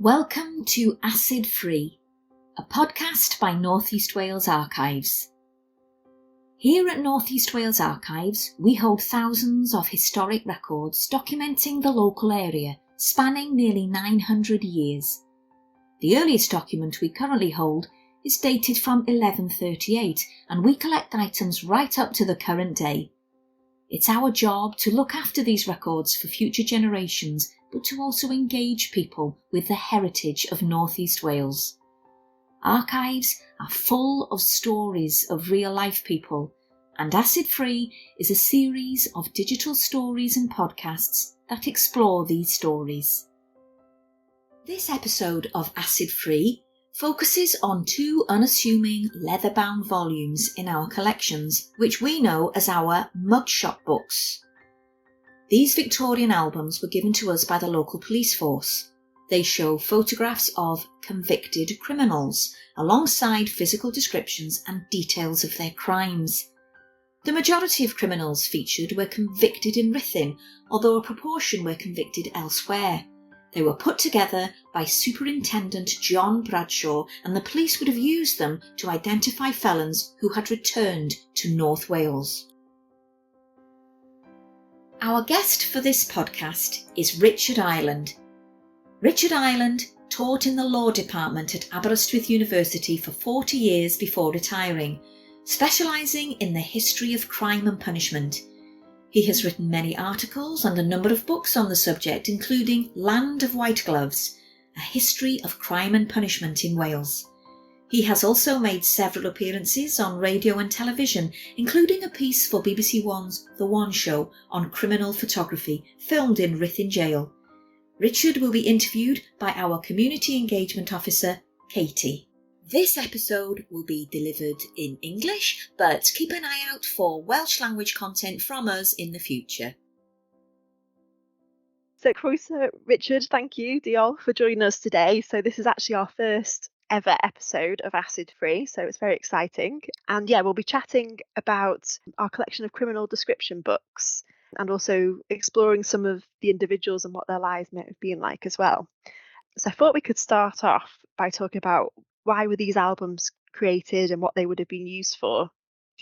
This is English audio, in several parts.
Welcome to Acid Free, a podcast by North East Wales Archives. Here at North East Wales Archives, we hold thousands of historic records documenting the local area, spanning nearly 900 years. The earliest document we currently hold is dated from 1138, and we collect items right up to the current day. It's our job to look after these records for future generations, but to also engage people with the heritage of North East Wales. Archives are full of stories of real-life people, and Acid Free is a series of digital stories and podcasts that explore these stories. This episode of Acid Free focuses on two unassuming leather-bound volumes in our collections, which we know as our mugshot books. These Victorian albums were given to us by the local police force. They show photographs of convicted criminals, alongside physical descriptions and details of their crimes. The majority of criminals featured were convicted in Ruthin, although a proportion were convicted elsewhere. They were put together by Superintendent Bradshaw, and the police would have used them to identify felons who had returned to North Wales. Our guest for this podcast is Richard Ireland. Richard Ireland taught in the law department at Aberystwyth University for 40 years before retiring, specialising in the history of crime and punishment. He has written many articles and a number of books on the subject, including Land of White Gloves, a history of crime and punishment in Wales. He has also made several appearances on radio and television, including a piece for BBC One's The One Show on criminal photography, filmed in Ruthin Gaol. Richard will be interviewed by our Community Engagement Officer, Katie. This episode will be delivered in English, but keep an eye out for Welsh language content from us in the future. So, Croeso, Richard, thank you, Diolch, for joining us today. So this is actually our first ever episode of Acid Free, so it's very exciting. And yeah, we'll be chatting about our collection of criminal description books and also exploring some of the individuals and what their lives might have been like as well. So I thought we could start off by talking about why were these albums created and what they would have been used for.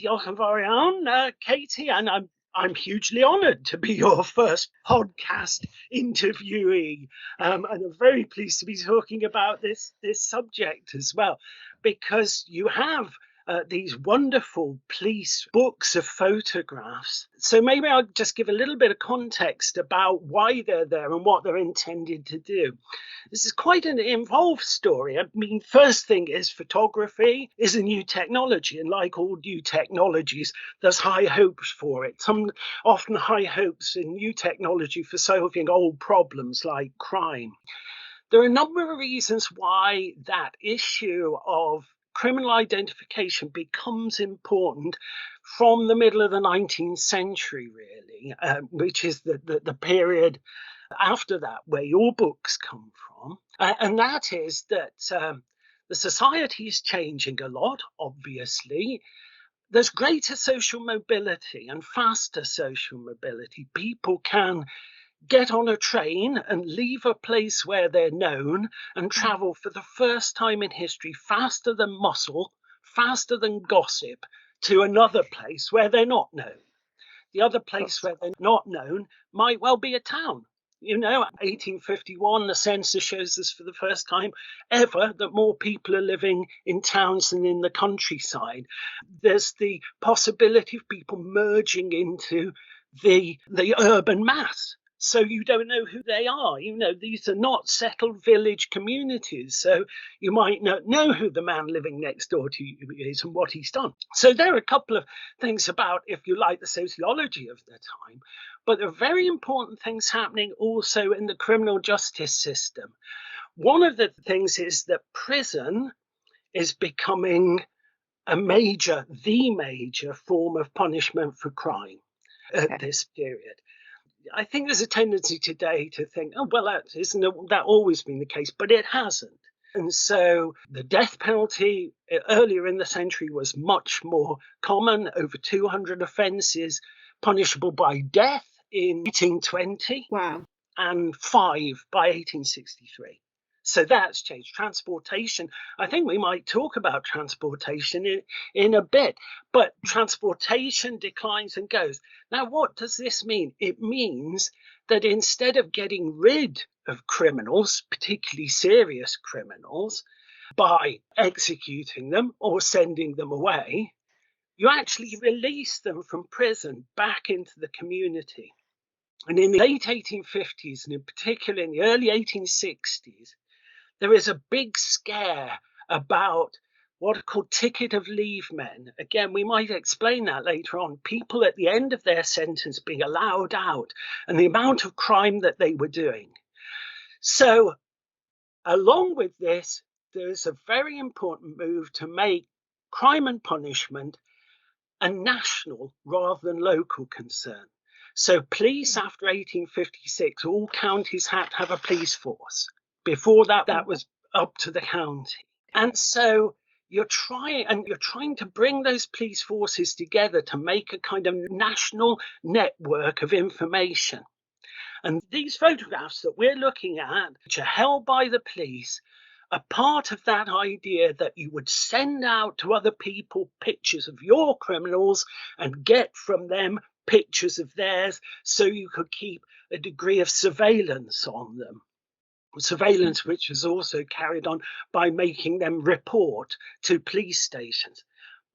Diolch yn fawr iawn, Katie, and I'm hugely honoured to be your first podcast interviewee, and I'm very pleased to be talking about this subject as well, because you have these wonderful police books of photographs. So maybe I'll just give a little bit of context about why they're there and what they're intended to do. This is quite an involved story. I mean, first thing is photography is a new technology, and like all new technologies, there's high hopes for it. Often high hopes in new technology for solving old problems like crime. There are a number of reasons why that issue of criminal identification becomes important from the middle of the 19th century, really, which is the period after that where your books come from. And that is that the society is changing a lot, obviously. There's greater social mobility and faster social mobility. People can get on a train and leave a place where they're known and travel for the first time in history faster than muscle, faster than gossip, to another place where they're not known. The other place where they're not known might well be a town. You know, 1851, the census shows us for the first time ever that more people are living in towns than in the countryside. There's the possibility of people merging into the urban mass. So you don't know who they are. You know, these are not settled village communities. So you might not know who the man living next door to you is and what he's done. So there are a couple of things about, if you like, the sociology of the time. But there are very important things happening also in the criminal justice system. One of the things is that prison is becoming the major form of punishment for crime at this period. I think there's a tendency today to think, oh, well, that always been the case, but it hasn't. And so the death penalty earlier in the century was much more common, over 200 offences punishable by death in 1820. Wow. And 5 by 1863. So that's changed. Transportation, I think we might talk about transportation in a bit, but transportation declines and goes. Now, what does this mean? It means that instead of getting rid of criminals, particularly serious criminals, by executing them or sending them away, you actually release them from prison back into the community. And in the late 1850s, and in particular in the early 1860s, there is a big scare about what are called ticket of leave men. Again, we might explain that later on. People at the end of their sentence being allowed out and the amount of crime that they were doing. So along with this, there is a very important move to make crime and punishment a national rather than local concern. So police after 1856, all counties had to have a police force. Before that, that was up to the county. And so you're trying to bring those police forces together to make a kind of national network of information. And these photographs that we're looking at, which are held by the police, are part of that idea that you would send out to other people pictures of your criminals and get from them pictures of theirs so you could keep a degree of surveillance on them. Surveillance which is also carried on by making them report to police stations.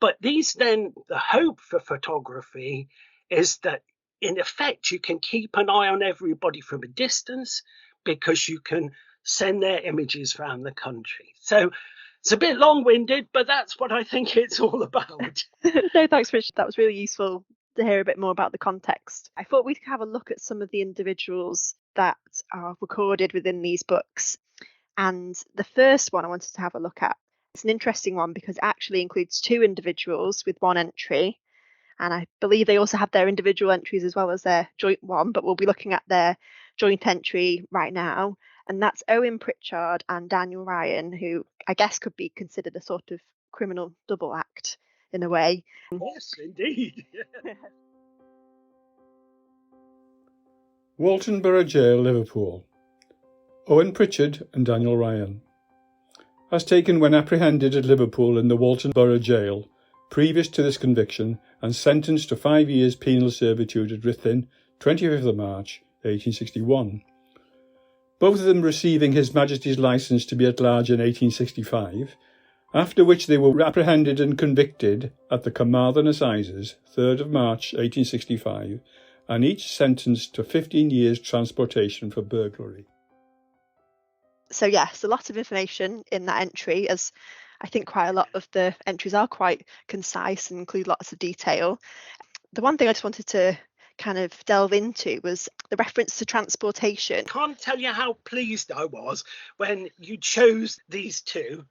But the hope for photography is that in effect you can keep an eye on everybody from a distance because you can send their images around the country. So it's a bit long-winded, but that's what I think it's all about. No, thanks, Richard. That was really useful to hear a bit more about the context. I thought we'd have a look at some of the individuals that are recorded within these books. And the first one I wanted to have a look at, it's an interesting one because it actually includes two individuals with one entry. And I believe they also have their individual entries as well as their joint one, but we'll be looking at their joint entry right now. And that's Owen Pritchard and Daniel Ryan, who I guess could be considered a sort of criminal double act in a way. Yes, indeed. Walton Borough Gaol, Liverpool. Owen Pritchard and Daniel Ryan. As taken when apprehended at Liverpool in the Walton Borough Gaol, previous to this conviction, and sentenced to 5 years penal servitude at Ruthin, 25th of March, 1861. Both of them receiving His Majesty's licence to be at large in 1865, after which they were apprehended and convicted at the Carmarthen Assizes, 3rd of March 1865, and each sentenced to 15 years transportation for burglary. So yes, a lot of information in that entry, as I think quite a lot of the entries are quite concise and include lots of detail. The one thing I just wanted to kind of delve into was the reference to transportation. Can't tell you how pleased I was when you chose these two,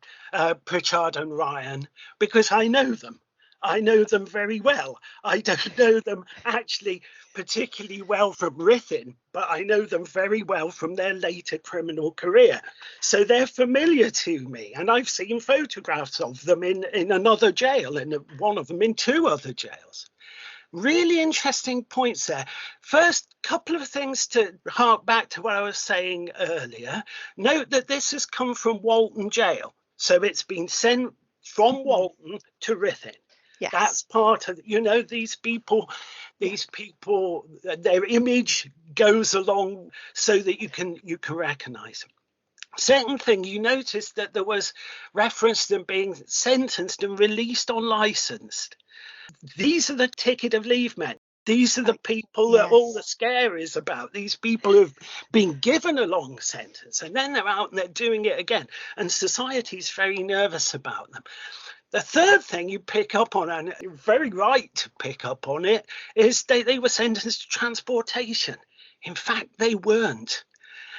Pritchard and Ryan, because I know them. I know them very well. I don't know them actually particularly well from Ruthin, but I know them very well from their later criminal career. So they're familiar to me, and I've seen photographs of them in another jail, in one of them in two other jails. Really interesting points there. First, couple of things to hark back to what I was saying earlier. Note that this has come from Walton Gaol. So it's been sent from Walton to Ruthin. Yes. That's part of, these people, their image goes along so that you can recognise them. Second thing, you noticed that there was reference to them being sentenced and released unlicensed. These are the ticket of leave men. These are the people that all the scare is about. These people who've been given a long sentence and then they're out and they're doing it again. And society's very nervous about them. The third thing you pick up on, and you're very right to pick up on it, is they were sentenced to transportation. In fact, they weren't.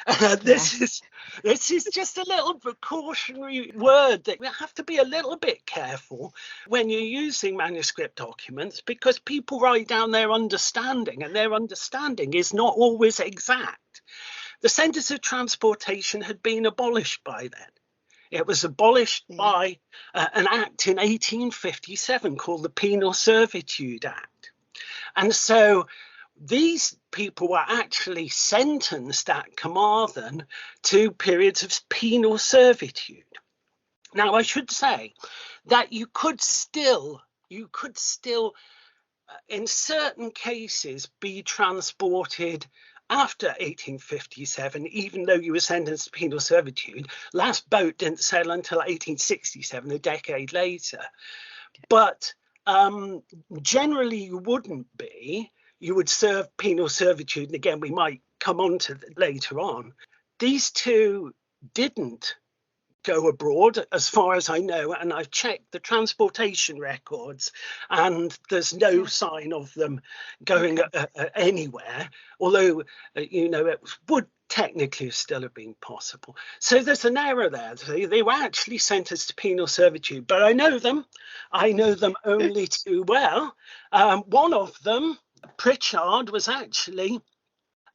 This is just a little precautionary word that we have to be a little bit careful when you're using manuscript documents, because people write down their understanding, and their understanding is not always exact. The sentence of transportation had been abolished by then. It was abolished by an act in 1857 called the Penal Servitude Act. And so these people were actually sentenced at Carmarthen to periods of penal servitude. Now, I should say that you could still, in certain cases, be transported after 1857, even though you were sentenced to penal servitude. Last boat didn't sail until 1867, a decade later. But generally, you wouldn't be. You would serve penal servitude. And again, we might come on to that later on. These two didn't go abroad, as far as I know, and I've checked the transportation records, and there's no sign of them going anywhere, although, it would technically still have been possible. So there's an error there. They were actually sentenced to penal servitude, but I know them only too well. One of them, Pritchard, was actually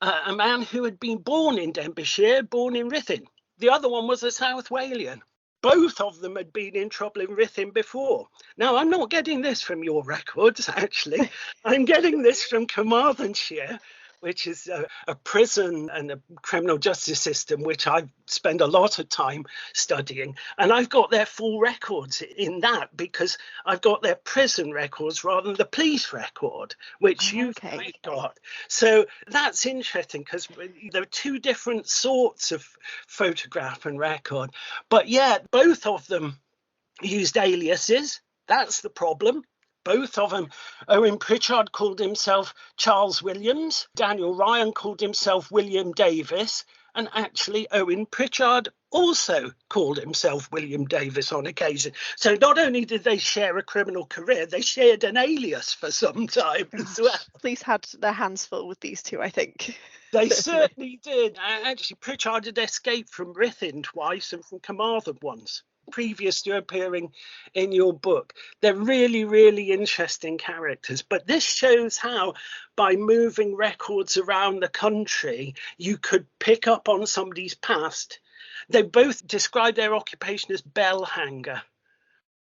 a man who had been born in Denbighshire, born in Ruthin. The other one was a South Walian. Both of them had been in trouble in Ruthin before. Now, I'm not getting this from your records, actually. I'm getting this from Carmarthenshire, which is a prison and a criminal justice system, which I've spent a lot of time studying. And I've got their full records in that because I've got their prison records rather than the police record, which you've got. So that's interesting because there are two different sorts of photograph and record. But yeah, both of them used aliases. That's the problem. Both of them. Owen Pritchard called himself Charles Williams. Daniel Ryan called himself William Davis. And actually, Owen Pritchard also called himself William Davis on occasion. So not only did they share a criminal career, they shared an alias for some time as well. Police had their hands full with these two, I think. They certainly did. Actually, Pritchard had escaped from Ruthin twice and from Carmarthen once, previous to appearing in your book. They're really, really interesting characters. But this shows how, by moving records around the country, you could pick up on somebody's past. They both describe their occupation as bell hanger,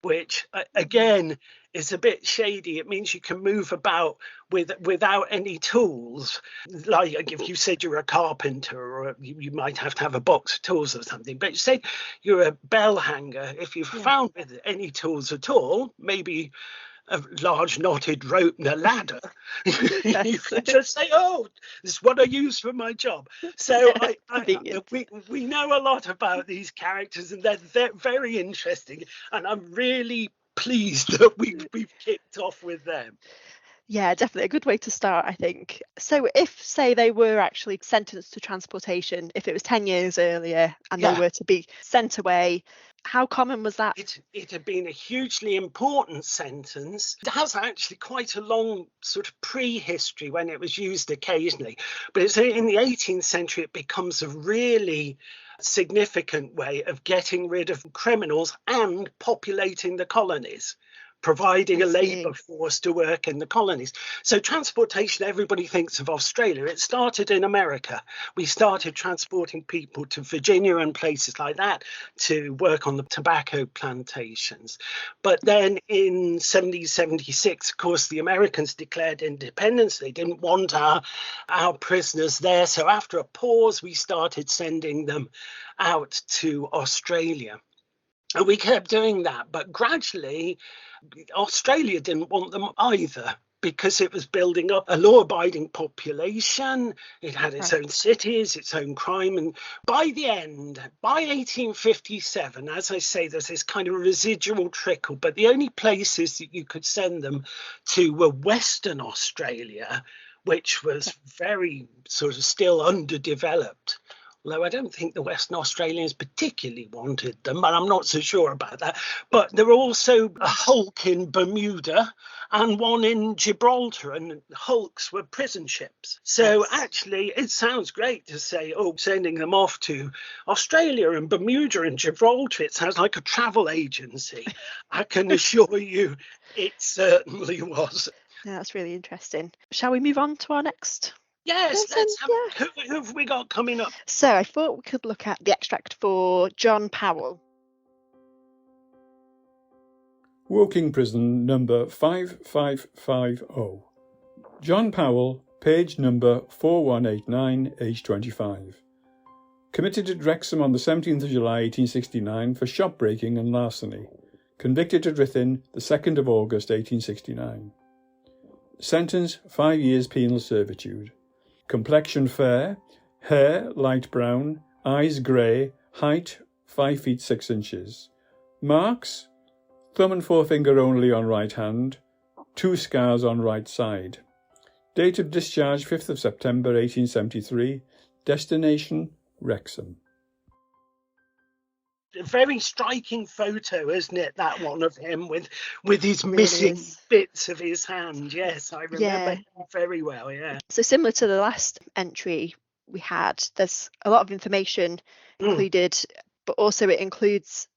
which, again, is a bit shady. It means you can move about without any tools. Like if you said you're a carpenter, or you might have to have a box of tools or something. But you say you're a bell hanger. If you're found with any tools at all, maybe a large knotted rope and a ladder, you can just say, "Oh, this is what I use for my job." So we know a lot about these characters, and they're very interesting. And I'm really pleased that we've kicked off with them. Yeah, definitely a good way to start, I think. So if, say, they were actually sentenced to transportation, if it was 10 years earlier and they were to be sent away, how common was that? It had been a hugely important sentence. It has actually quite a long sort of prehistory when it was used occasionally. But it's in the 18th century, it becomes a really significant way of getting rid of criminals and populating the colonies, providing a labour force to work in the colonies. So transportation, everybody thinks of Australia. It started in America. We started transporting people to Virginia and places like that to work on the tobacco plantations. But then in 1776, of course, the Americans declared independence. They didn't want our prisoners there. So after a pause, we started sending them out to Australia. And we kept doing that. But gradually, Australia didn't want them either, because it was building up a law-abiding population. It had its own cities, its own crime. And by the end, by 1857, as I say, there's this kind of residual trickle. But the only places that you could send them to were Western Australia, which was very sort of still underdeveloped. Although I don't think the Western Australians particularly wanted them, but I'm not so sure about that. But there were also a hulk in Bermuda and one in Gibraltar, and hulks were prison ships. So actually, it sounds great to say, sending them off to Australia and Bermuda and Gibraltar. It sounds like a travel agency. I can assure you it certainly was. Yeah, that's really interesting. Shall we move on to our next? Yes, who have we got coming up? So I thought we could look at the extract for John Powell. Woking Prison number 5550. John Powell, page number 4189, age 25. Committed at Wrexham on the 17th of July 1869 for shop breaking and larceny. Convicted at Ruthin the 2nd of August 1869. Sentence 5 years penal servitude. Complexion fair, hair light brown, eyes grey, height 5 feet 6 inches. Marks: thumb and forefinger only on right hand, 2 scars on right side. Date of discharge 5th of September 1873. Destination Wrexham. A very striking photo, isn't it, that one of him with his Really missing is. bits of his hand? Yes, I remember Yeah. him very well, yeah. So similar to the last entry we had, there's a lot of information included, but also it includes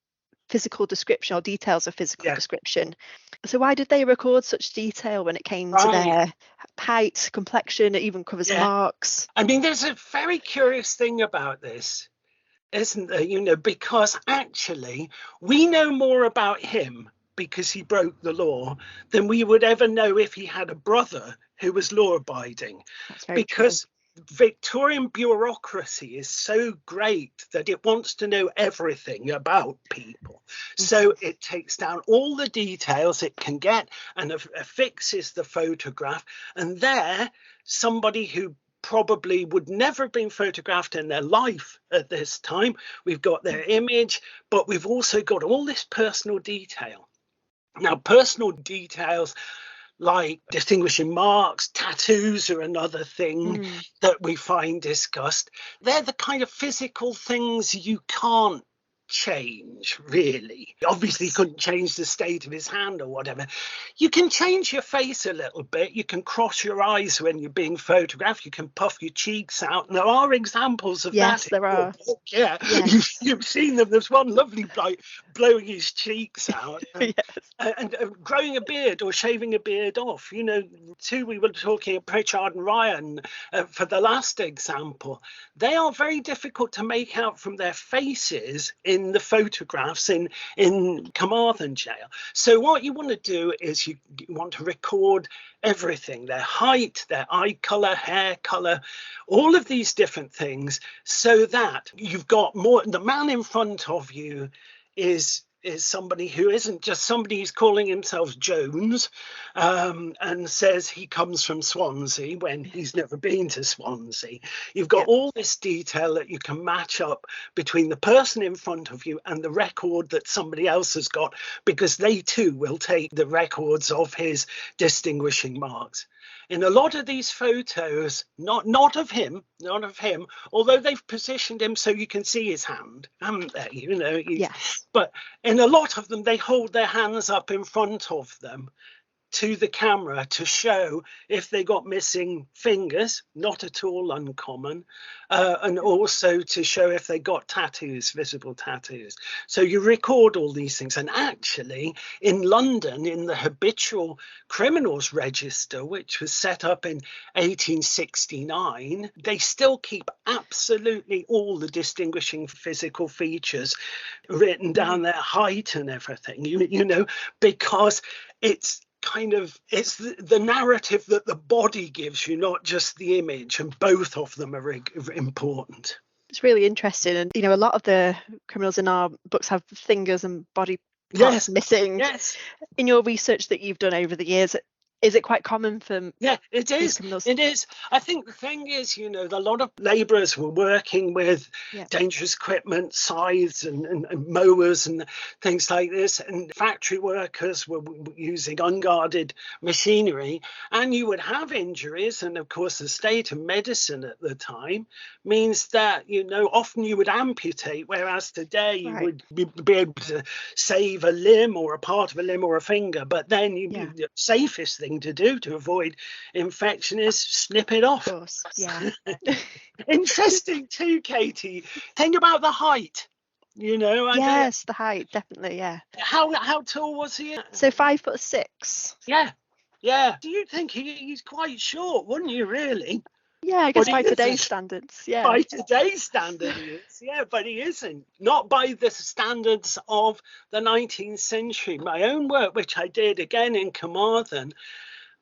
physical description or details of physical description. So why did they record such detail when it came to their height, complexion? It even covers marks. I mean, there's a very curious thing about this, isn't there? Because actually we know more about him because he broke the law than we would ever know if he had a brother who was law-abiding. That's very Because Victorian bureaucracy is so great that it wants to know everything about people. So it takes down all the details it can get and affixes the photograph. And there, somebody who probably would never have been photographed in their life at this time, we've got their image, but we've also got all this personal detail. Now, personal details like distinguishing marks, tattoos are another thing that we find discussed. They're the kind of physical things you can't change, really. Obviously, you couldn't change the state of his hand or whatever. You can change your face a little bit. You can cross your eyes when you're being photographed. You can puff your cheeks out. And there are examples of that. Yes, there are. Yeah, Yes. you've seen them. There's one lovely bloke blowing his cheeks out. Yes. And growing a beard or shaving a beard off. Too, we were talking of Pritchard and Ryan for the last example. They are very difficult to make out from their faces in the photographs in Carmarthen jail. So what you want to do is you want to record everything: their height, their eye colour, hair colour, all of these different things, so that you've got more. The man in front of you is somebody who isn't just somebody who's calling himself Jones and says he comes from Swansea when he's never been to Swansea. You've got all this detail that you can match up between the person in front of you and the record that somebody else has got, because they too will take the records of his distinguishing marks. In a lot of these photos, not of him, although they've positioned him so you can see his hand, haven't they? Yes. But in a lot of them, they hold their hands up in front of them to the camera to show if they got missing fingers, not at all uncommon, and also to show if they got tattoos, visible tattoos. So you record all these things. And actually, in London, in the habitual criminals register, which was set up in 1869, they still keep absolutely all the distinguishing physical features written down, their height and everything, because it's the narrative that the body gives you, not just the image, and both of them are important. It's really interesting, and a lot of the criminals in our books have fingers and body parts missing. Yes. In your research that you've done over the years, is it quite commmen for it is criminals? It is. I think the thing is, a lot of labourers were working with dangerous equipment, scythes and mowers and things like this, and factory workers were using unguarded machinery, and you would have injuries. And of course the state of medicine at the time means that often you would amputate, whereas today you would be able to save a limb or a part of a limb or a finger. But then the safest thing to do to avoid infection is snip it off. Of course. Yeah. Interesting too, Katie. Think about the height. Yes, the height, definitely. Yeah. How tall was he? So 5'6". Yeah. Do you think he's quite short? Wouldn't you really? Yeah, I guess by today's standards. Yeah. By today's standards, he is. Yeah, but he isn't. Not by the standards of the 19th century. My own work, which I did again in Carmarthen,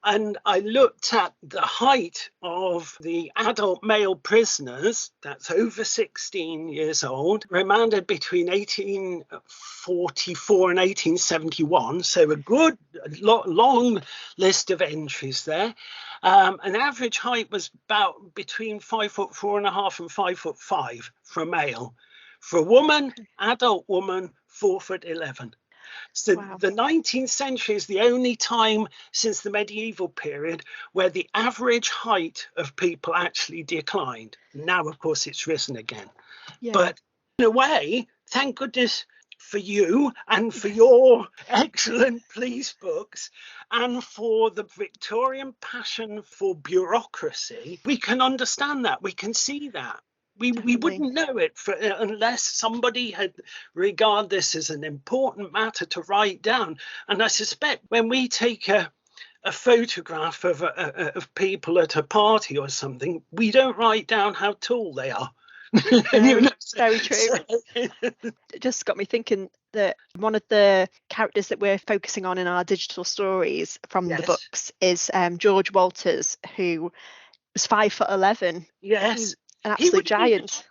And I looked at the height of the adult male prisoners, that's over 16 years old, remanded between 1844 and 1871. So a good, long list of entries there. An average height was about between 5'4.5" and 5'5" for a male. For a woman, adult woman, 4'11". So Wow. the 19th century is the only time since the medieval period where the average height of people actually declined. Now, of course, it's risen again. Yeah. But in a way, thank goodness for you and for your excellent police books and for the Victorian passion for bureaucracy, we can understand that. We can see that. We wouldn't know it unless somebody had regarded this as an important matter to write down. And I suspect when we take a photograph of people at a party or something, we don't write down how tall they are. Very true. It just got me thinking that one of the characters that we're focusing on in our digital stories from the books is George Walters, who was 5'11". Yes. An absolute giant.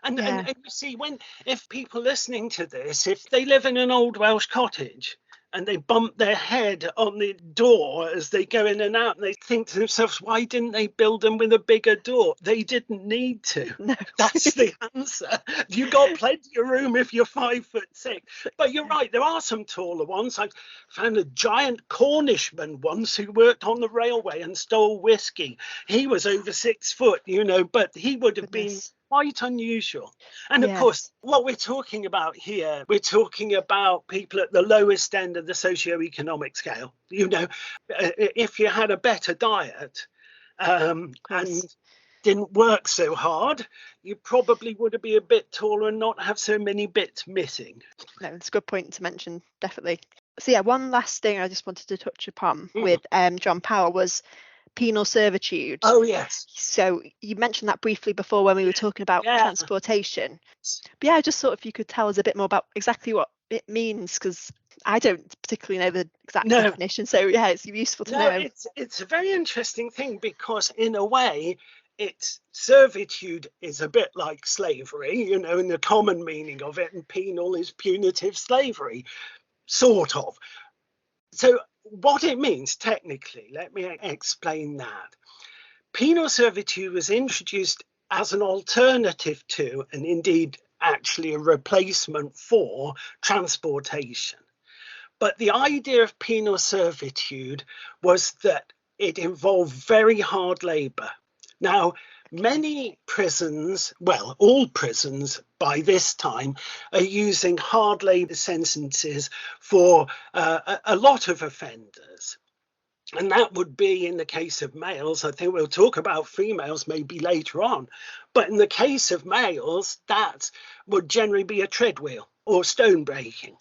And you see, if people listening to this, if they live in an old Welsh cottage and they bump their head on the door as they go in and out, and they think to themselves, why didn't they build them with a bigger door? They didn't need to. No. That's the answer. You got plenty of room if you're 5'6". But you're right, there are some taller ones. I found a giant Cornishman once who worked on the railway and stole whiskey. He was over 6 foot, but he would have been quite unusual. And of course, what we're talking about here, we're talking about people at the lowest end of the socioeconomic scale. If you had a better diet and didn't work so hard, you probably would be a bit taller and not have so many bits missing. No, it's a good point to mention, definitely. So one last thing I just wanted to touch upon with John Powell was penal servitude. Oh, yes. So you mentioned that briefly before when we were talking about transportation. But I just thought if you could tell us a bit more about exactly what it means, because I don't particularly know the exact definition. So it's useful to know. It's a very interesting thing because in a way, servitude is a bit like slavery, in the common meaning of it, and penal is punitive slavery, sort of. So what it means technically, let me explain that. Penal servitude was introduced as an alternative to, and indeed actually a replacement for, transportation. But the idea of penal servitude was that it involved very hard labour. Now, many prisons, well, all prisons by this time, are using hard labour sentences for a lot of offenders. And that would be in the case of males. I think we'll talk about females maybe later on. But in the case of males, that would generally be a tread wheel or stone breaking.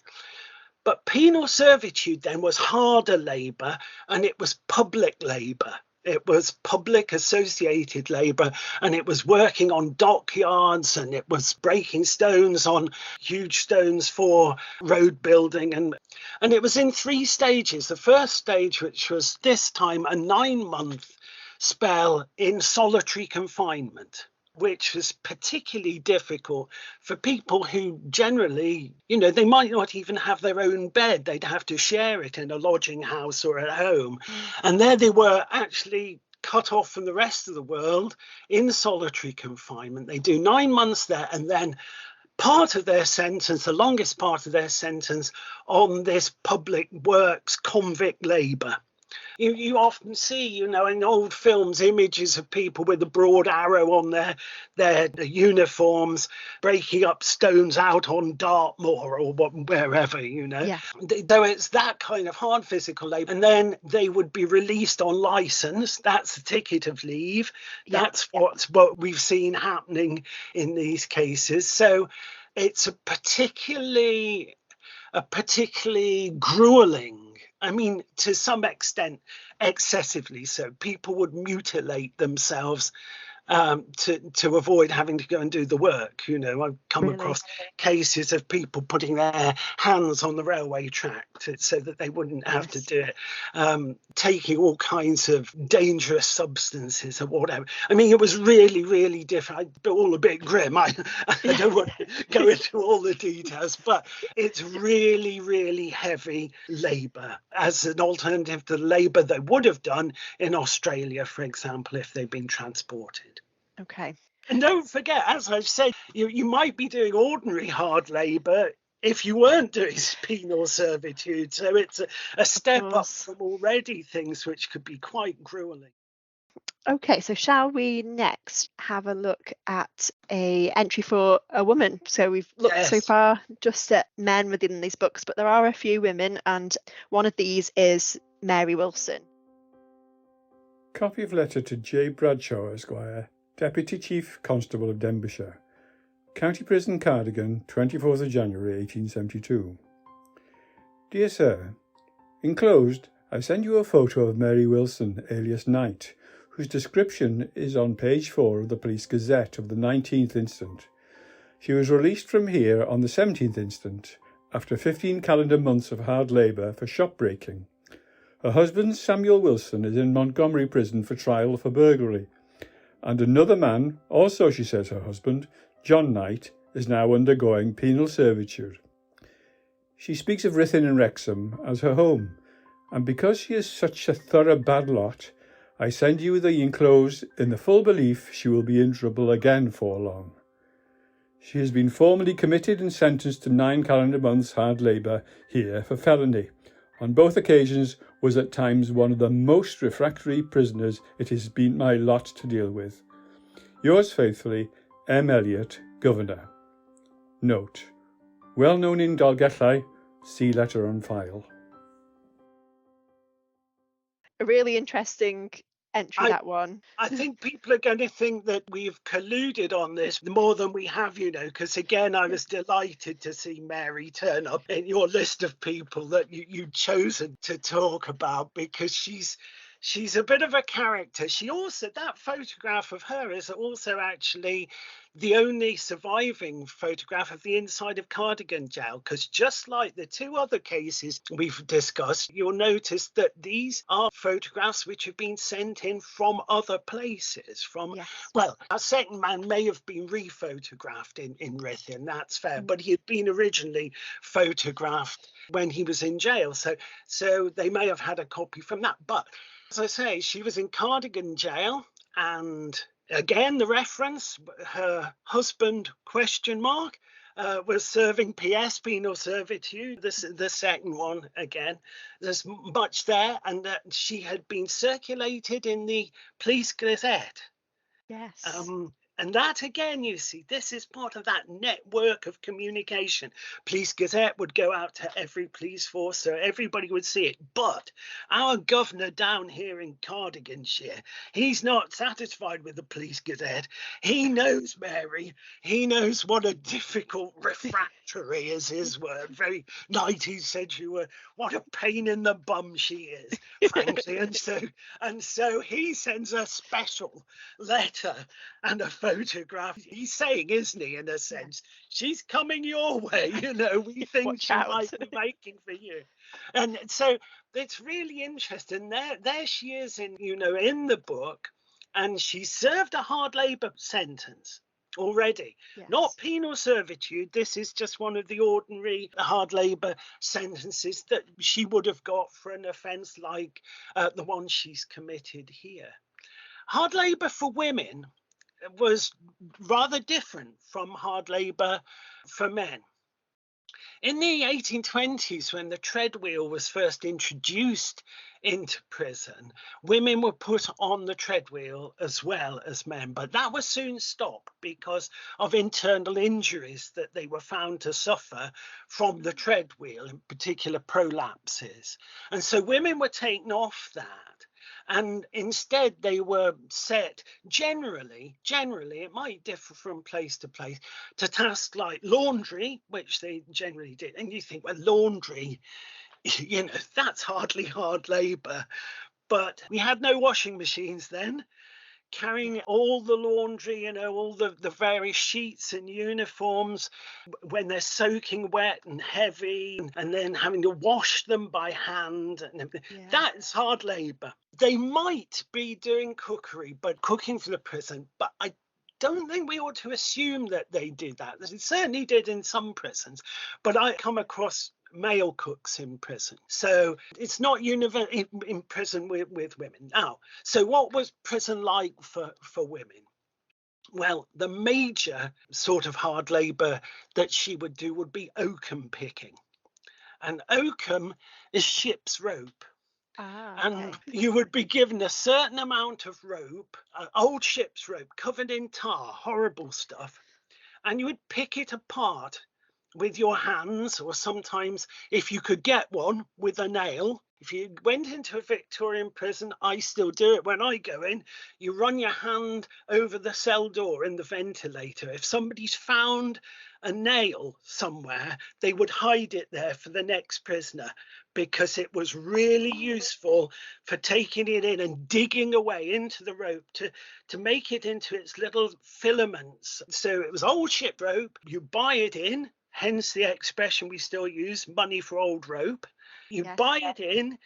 But penal servitude then was harder labour, and it was public labour. It was public associated labour, and it was working on dockyards, and it was breaking stones on huge stones for road building. And it was in 3 stages. The first stage, which was this time a 9-month spell in solitary confinement, which was particularly difficult for people who generally, they might not even have their own bed. They'd have to share it in a lodging house or at home. And there they were actually cut off from the rest of the world in solitary confinement. They do 9 months there, and then part of their sentence, the longest part of their sentence, on this public works convict labour. You often see, in old films, images of people with a broad arrow on their uniforms, breaking up stones out on Dartmoor or wherever, Though it's that kind of hard physical labour. And then they would be released on licence. That's a ticket of leave. That's what we've seen happening in these cases. So it's a particularly gruelling, to some extent, excessively so. People would mutilate themselves to avoid having to go and do the work. I've come Really? across cases of people putting their hands on the railway track so that they wouldn't have to do it, taking all kinds of dangerous substances or whatever. I mean, it was really, really different. All a bit grim. I don't want to go into all the details, but it's really, really heavy labour as an alternative to the labour they would have done in Australia, for example, if they'd been transported. Okay. And don't forget, as I've said, you might be doing ordinary hard labour if you weren't doing penal servitude. So it's a step up from already things which could be quite grueling. Okay, so shall we next have a look at a entry for a woman? So we've looked so far just at men within these books, but there are a few women, and one of these is Mary Wilson. Copy of letter to J. Bradshaw, Esquire, Deputy Chief Constable of Denbighshire, County Prison, Cardigan, 24th of January 1872. Dear Sir, enclosed I send you a photo of Mary Wilson, alias Knight, whose description is on page 4 of the Police Gazette of the 19th instant. She was released from here on the 17th instant, after 15 calendar months of hard labour for shop breaking. Her husband, Samuel Wilson, is in Montgomery Prison for trial for burglary, and another man, also she says her husband, John Knight, is now undergoing penal servitude. She speaks of Ruthin and Wrexham as her home, and because she is such a thorough bad lot, I send you the enclosed in the full belief she will be in trouble again for long. She has been formally committed and sentenced to 9 calendar months hard labour here for felony. On both occasions was at times one of the most refractory prisoners it has been my lot to deal with. Yours faithfully, M. Elliot, Governor. Note: well known in Dolgellau, see letter on file. A really interesting entry, that one. I think people are going to think that we've colluded on this more than we have, because again, I was delighted to see Mary turn up in your list of people that you'd chosen to talk about, because she's a bit of a character. That photograph of her is also actually the only surviving photograph of the inside of Cardigan Gaol, because just like the two other cases we've discussed, you'll notice that these are photographs which have been sent in from other places. Well, a second man may have been rephotographed in Ruthin, that's fair, but he had been originally photographed when he was in jail, so they may have had a copy from that. But as I say, she was in Cardigan Gaol, and again, the reference, her husband, was serving PS, penal servitude. The second one, again, there's much there, and that she had been circulated in the Police Gazette. Yes. And that, again, you see, this is part of that network of communication. Police Gazette would go out to every police force, so everybody would see it. But our governor down here in Cardiganshire, he's not satisfied with the Police Gazette. He knows Mary. He knows what a difficult refractory is his word. Very 19th century, what a pain in the bum she is, frankly. and so he sends a special letter and a photograph. He's saying, isn't he, in a sense, she's coming your way, we think she might be making for you. And so it's really interesting. There she is in the book, and she served a hard labour sentence already. Yes. Not penal servitude. This is just one of the ordinary hard labour sentences that she would have got for an offence like the one she's committed here. Hard labour for women was rather different from hard labour for men. In the 1820s, when the treadwheel was first introduced into prison, women were put on the treadwheel as well as men, but that was soon stopped because of internal injuries that they were found to suffer from the treadwheel, in particular prolapses. And so women were taken off that. And instead they were set generally, it might differ from place to place, to tasks like laundry, which they generally did. And you think, well, laundry, that's hardly hard labour. But we had no washing machines then. carrying all the laundry, all the various sheets and uniforms when they're soaking wet and heavy, and then having to wash them by hand. That's hard labour. They might be doing cookery, but cooking for the prison, but I don't think we ought to assume that they did that. They certainly did in some prisons, but I come across male cooks in prison. So it's not universal in prison with women. Now, so what was prison like for women? Well, the major sort of hard labour that she would do would be oakum picking. And oakum is ship's rope. And you would be given a certain amount of rope, old ship's rope, covered in tar, horrible stuff, and you would pick it apart with your hands, or sometimes, if you could get one, with a nail. If you went into a Victorian prison, I still do it when I go in, you run your hand over the cell door in the ventilator. If somebody's found a nail somewhere, they would hide it there for the next prisoner, because it was really useful for taking it in and digging away into the rope to make it into its little filaments. So it was old ship rope, you buy it in, hence the expression we still use, money for old rope. You buy it in,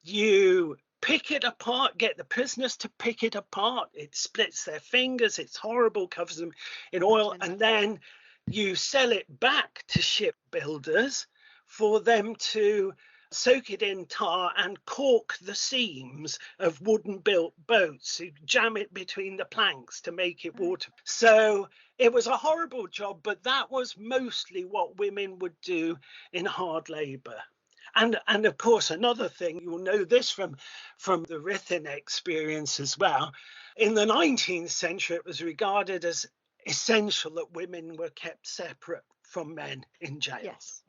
you pick it apart, get the prisoners to pick it apart. It splits their fingers, it's horrible, covers them in oil, and then you sell it back to shipbuilders for them to soak it in tar and cork the seams of wooden built boats. You jam it between the planks to make it water. So it was a horrible job, but that was mostly what women would do in hard labour. And of course, another thing, you'll know this from the Ruthin experience as well. In the 19th century, it was regarded as essential that women were kept separate from men in jails. Yes.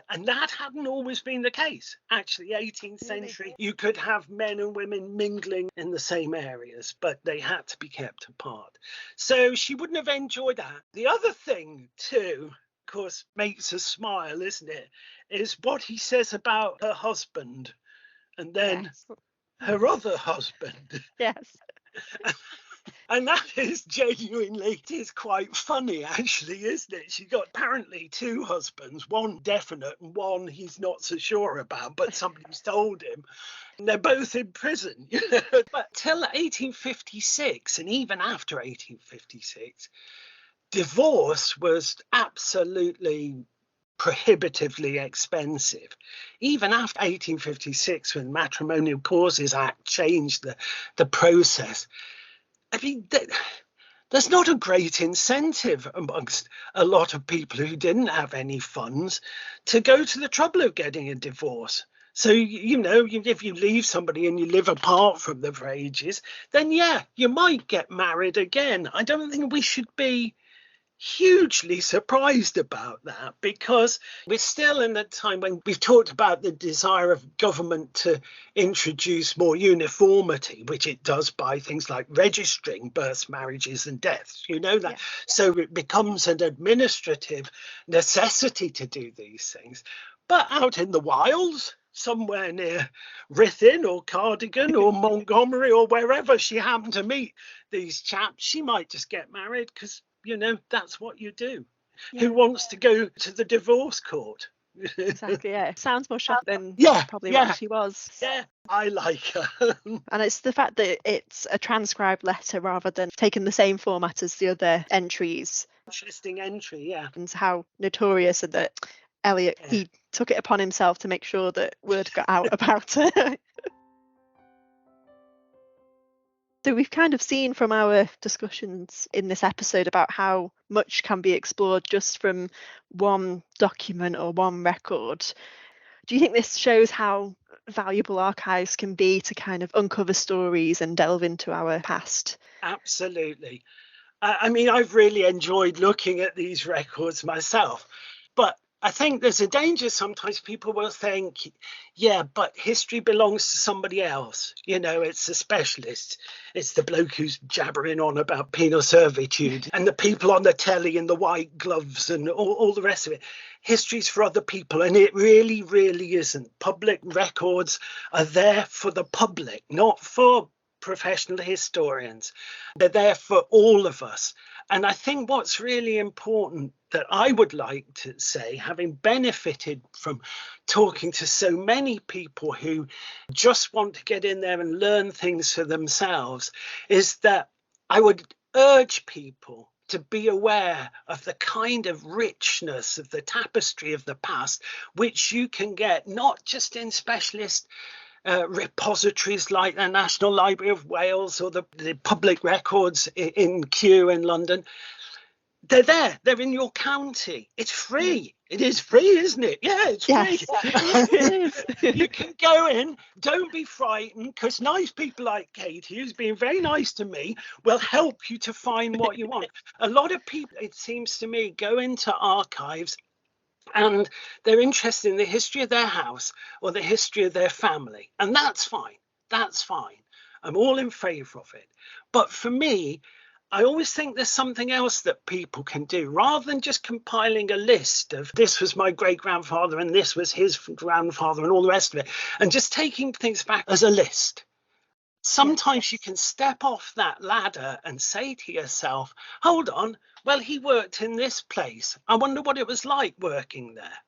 And that hadn't always been the case. Actually, 18th century, you could have men and women mingling in the same areas, but they had to be kept apart. So she wouldn't have enjoyed that. The other thing, too, of course, makes us smile, isn't it, is what he says about her husband and then her other husband. Yes. And that is genuinely, it is quite funny, actually, isn't it? She's got apparently two husbands, one definite and one he's not so sure about, but somebody's told him. And they're both in prison. But till 1856, and even after 1856, divorce was absolutely prohibitively expensive. Even after 1856, when the Matrimonial Causes Act changed the process, I mean, there's not a great incentive amongst a lot of people who didn't have any funds to go to the trouble of getting a divorce. So, if you leave somebody and you live apart from them for ages, then, you might get married again. I don't think we should be hugely surprised about that, because we're still in a time when we've talked about the desire of government to introduce more uniformity, which it does by things like registering births, marriages and deaths, that. So it becomes an administrative necessity to do these things. But out in the wilds, somewhere near Ruthin or Cardigan or Montgomery or wherever she happened to meet these chaps, she might just get married because that's what you do. Who wants to go to the divorce court? Exactly, yeah. Sounds more shocked than probably what she was. Yeah, I like her. And it's the fact that it's a transcribed letter rather than taking the same format as the other entries. Interesting entry, yeah. And how notorious that Eliot, he took it upon himself to make sure that word got out about her. So we've kind of seen from our discussions in this episode about how much can be explored just from one document or one record. Do you think this shows how valuable archives can be to kind of uncover stories and delve into our past? Absolutely. I mean, I've really enjoyed looking at these records myself, but I think there's a danger sometimes people will think, but history belongs to somebody else. It's a specialist. It's the bloke who's jabbering on about penal servitude and the people on the telly in the white gloves and all the rest of it. History's for other people, and it really, really isn't. Public records are there for the public, not for professional historians. They're there for all of us. And I think what's really important that I would like to say, having benefited from talking to so many people who just want to get in there and learn things for themselves, is that I would urge people to be aware of the kind of richness of the tapestry of the past, which you can get not just in specialist repositories like the National Library of Wales or the public records in Kew in London. They're there. They're in your county. It's free. It is free, isn't it? Yeah, it's free. Yes, it is. You can go in. Don't be frightened, because nice people like Katie, who's been very nice to me, will help you to find what you want. A lot of people, it seems to me, go into archives and they're interested in the history of their house or the history of their family. And that's fine. That's fine. I'm all in favour of it. But for me, I always think there's something else that people can do, rather than just compiling a list of this was my great-grandfather and this was his grandfather and all the rest of it, and just taking things back as a list. Sometimes you can step off that ladder and say to yourself, hold on, well, he worked in this place. I wonder what it was like working there.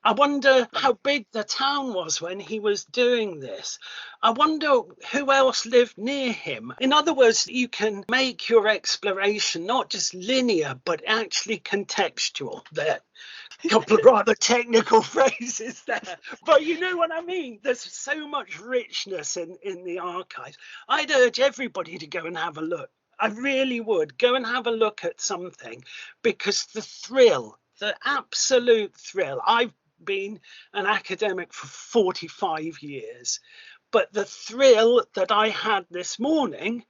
I wonder how big the town was when he was doing this. I wonder who else lived near him. In other words, you can make your exploration not just linear, but actually contextual. There, a couple of rather technical phrases there. But you know what I mean? There's so much richness in the archives. I'd urge everybody to go and have a look. I really would. Go and have a look at something, because the thrill, the absolute thrill. I've been an academic for 45 years, but the thrill that I had this morning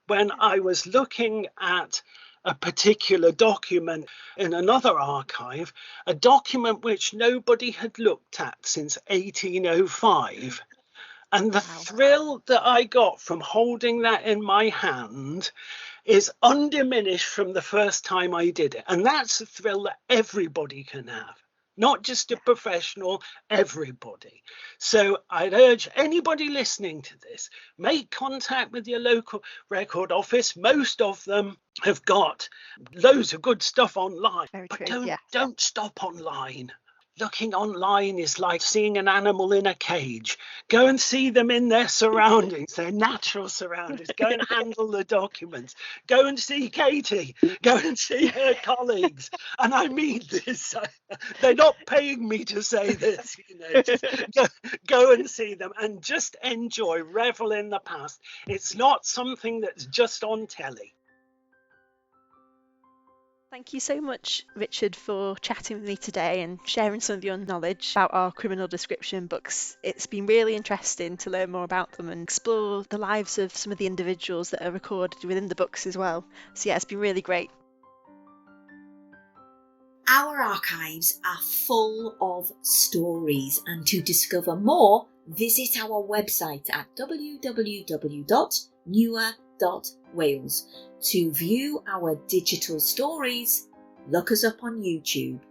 when I was looking at a particular document in another archive, a document which nobody had looked at since 1805. And the thrill that I got from holding that in my hand is undiminished from the first time I did it. And that's a thrill that everybody can have. Not just a professional, everybody. So I'd urge anybody listening to this, make contact with your local record office. Most of them have got loads of good stuff online. Very but true, don't stop online. Looking online is like seeing an animal in a cage. Go and see them in their surroundings, their natural surroundings. Go and handle the documents. Go and see Katie. Go and see her colleagues. And I mean this. They're not paying me to say this. You know, just go and see them and just enjoy, revel in the past. It's not something that's just on telly. Thank you so much, Richard, for chatting with me today and sharing some of your knowledge about our criminal description books. It's been really interesting to learn more about them and explore the lives of some of the individuals that are recorded within the books as well. So yeah, it's been really great. Our archives are full of stories, and to discover more, visit our website at www.newer.wales. To view our digital stories, look us up on YouTube.